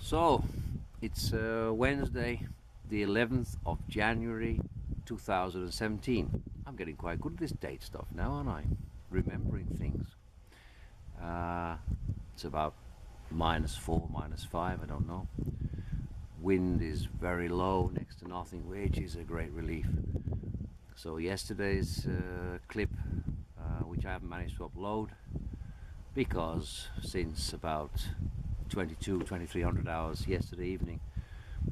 So, it's Wednesday, the 11th of January 2017. I'm getting quite good at this date stuff now, aren't I? Remembering things. It's about -4, -5, I don't know. Wind is very low, next to nothing, which is a great relief. So yesterday's clip, which I haven't managed to upload, because since about 2300 hours yesterday evening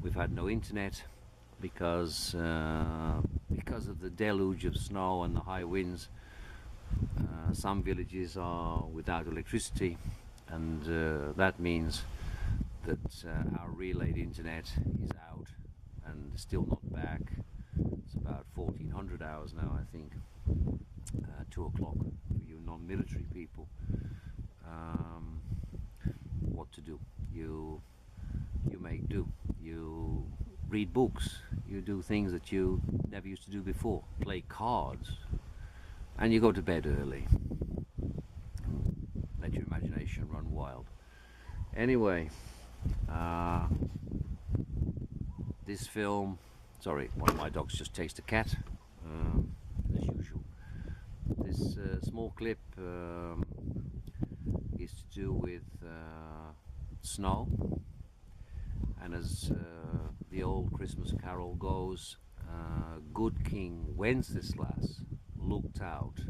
we've had no internet because of the deluge of snow and the high winds. Some villages are without electricity, and that means that our relayed internet is out and still not back. It's about 1400 hours now, I think. 2 o'clock for you non-military people. What to do? You make do. You read books. You do things that you never used to do before. Play cards. And you go to bed early. Let your imagination run wild. Anyway, this film, sorry, one of my dogs just chased a cat, as usual. This small clip is to do with snow, and as the old Christmas carol goes, good King Wenceslas looked out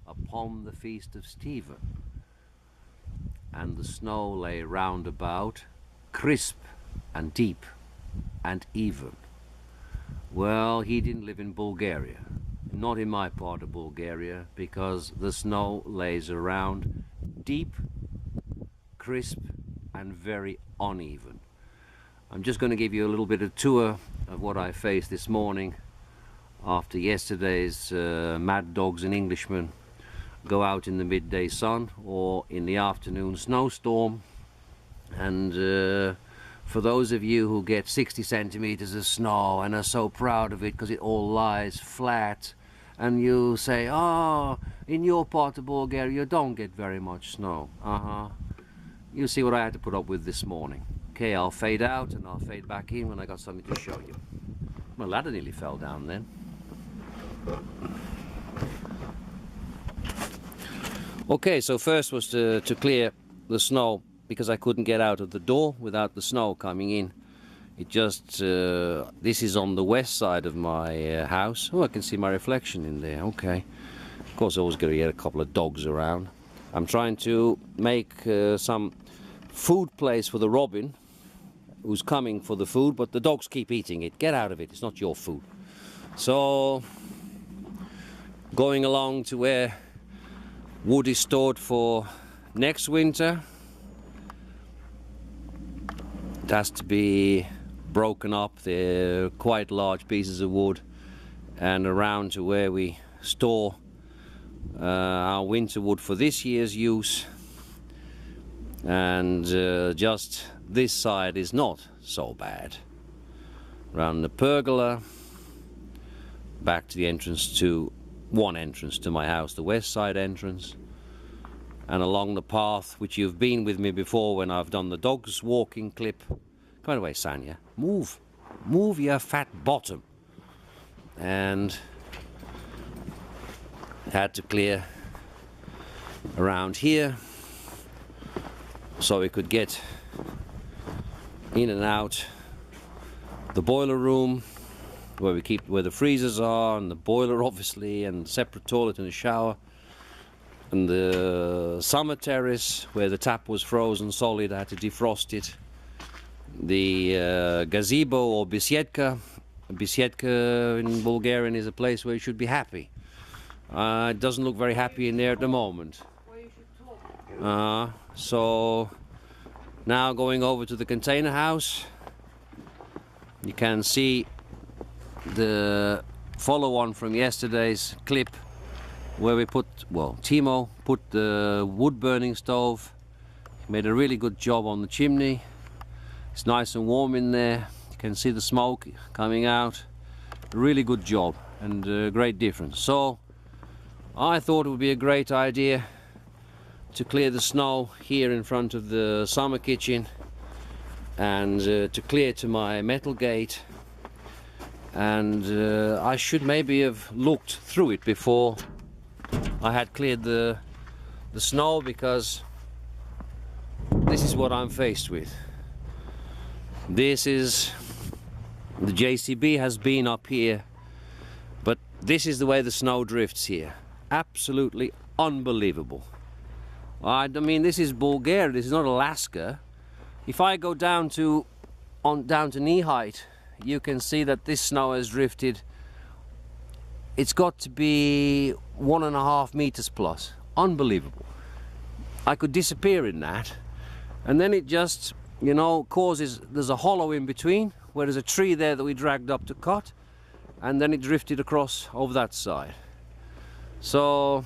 upon the feast of Stephen, and the snow lay round about, crisp and deep and even. Well, he didn't live in Bulgaria, not in my part of Bulgaria, because the snow lays around deep, crisp and very uneven. I'm just going to give you a little bit of tour of what I faced this morning after yesterday's Mad Dogs and Englishmen go out in the midday sun or in the afternoon snowstorm. And for those of you who get 60 centimeters of snow and are so proud of it because it all lies flat, and you say, oh, in your part of Bulgaria you don't get very much snow. You see what I had to put up with this morning. Okay, I'll fade out and I'll fade back in when I got something to show you. My ladder nearly fell down then. Okay, so first was to clear the snow, because I couldn't get out of the door without the snow coming in. It just, this is on the west side of my house. Oh, I can see my reflection in there, okay. Of course I always got to get a couple of dogs around. I'm trying to make some food place for the robin, who's coming for the food, but the dogs keep eating it. Get out of it, it's not your food. So, going along to where wood is stored for next winter. It has to be broken up. They're quite large pieces of wood, and around to where we store our winter wood for this year's use. And just this side is not so bad. Around the pergola, back to the entrance, to one entrance to my house, the west side entrance, and along the path which you've been with me before when I've done the dogs walking clip. Come away, Sanya. Move your fat bottom. And had to clear around here so we could get in and out the boiler room, where the freezers are, and the boiler obviously, and separate toilet and a shower, and the summer terrace where the tap was frozen solid. I had to defrost it. The gazebo or besiedka in Bulgarian is a place where you should be happy. It doesn't look very happy in there at the moment. So now going over to the container house, you can see the follow-on from yesterday's clip where we put, well, Timo put the wood burning stove. He made a really good job on the chimney. It's nice and warm in there. You can see the smoke coming out. Really good job and a great difference. So I thought it would be a great idea to clear the snow here in front of the summer kitchen and to clear to my metal gate, and I should maybe have looked through it before I had cleared the snow, because this is what I'm faced with. This is, the JCB has been up here, but this is the way the snow drifts here. Absolutely unbelievable. I mean, this is Bulgaria, this is not Alaska. If I go down to knee height, you can see that this snow has drifted. It's got to be 1.5 meters plus. Unbelievable. I could disappear in that, and then it just, you know, causes, there's a hollow in between where there's a tree there that we dragged up to cut, and then it drifted across over that side. So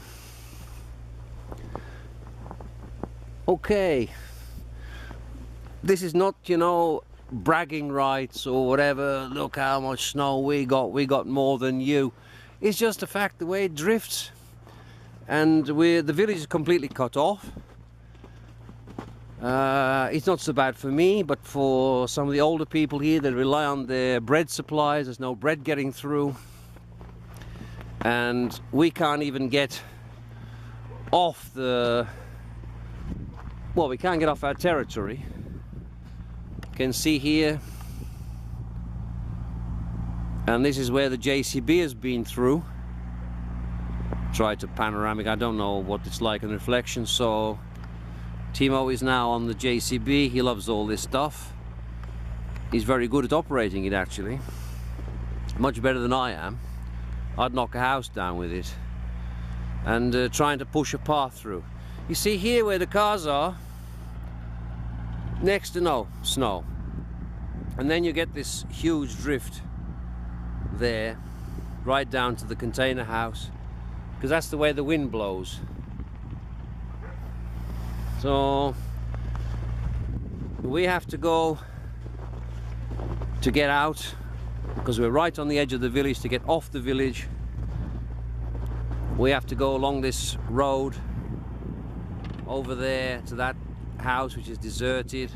okay, this is not, you know, bragging rights or whatever. Look how much snow we got more than you. It's just a fact, the way it drifts, and the village is completely cut off. It's not so bad for me, but for some of the older people here that rely on their bread supplies, there's no bread getting through, and we can't even get off the, well, we can't get off our territory. You can see here, and this is where the JCB has been through. Try to panoramic, I don't know what it's like in reflection. So Timo is now on the JCB. He loves all this stuff. He's very good at operating it, actually. Much better than I am. I'd knock a house down with it. And trying to push a path through. You see here where the cars are, next to no snow. And then you get this huge drift there, right down to the container house, because that's the way the wind blows. So we have to go to get out, because we're right on the edge of the village. To get off the village, we have to go along this road over there to that house which is deserted,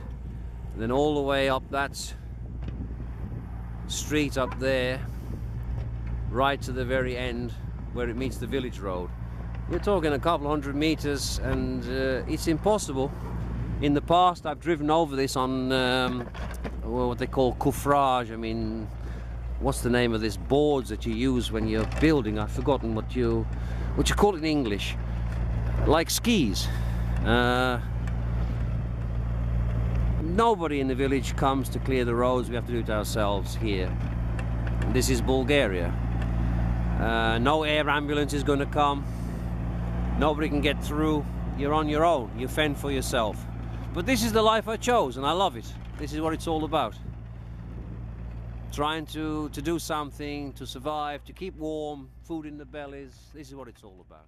and then all the way up that street up there, right to the very end where it meets the village road. We're talking a couple 100 meters, and it's impossible. In the past I've driven over this on well, what they call coffrage. I mean, what's the name of this boards that you use when you're building? I've forgotten what you call it in English. Like skis. Nobody in the village comes to clear the roads. We have to do it ourselves here. This is Bulgaria. No air ambulance is going to come. Nobody can get through. You're on your own. You fend for yourself. But this is the life I chose, and I love it. This is what it's all about. Trying to do something, to survive, to keep warm, food in the bellies. This is what it's all about.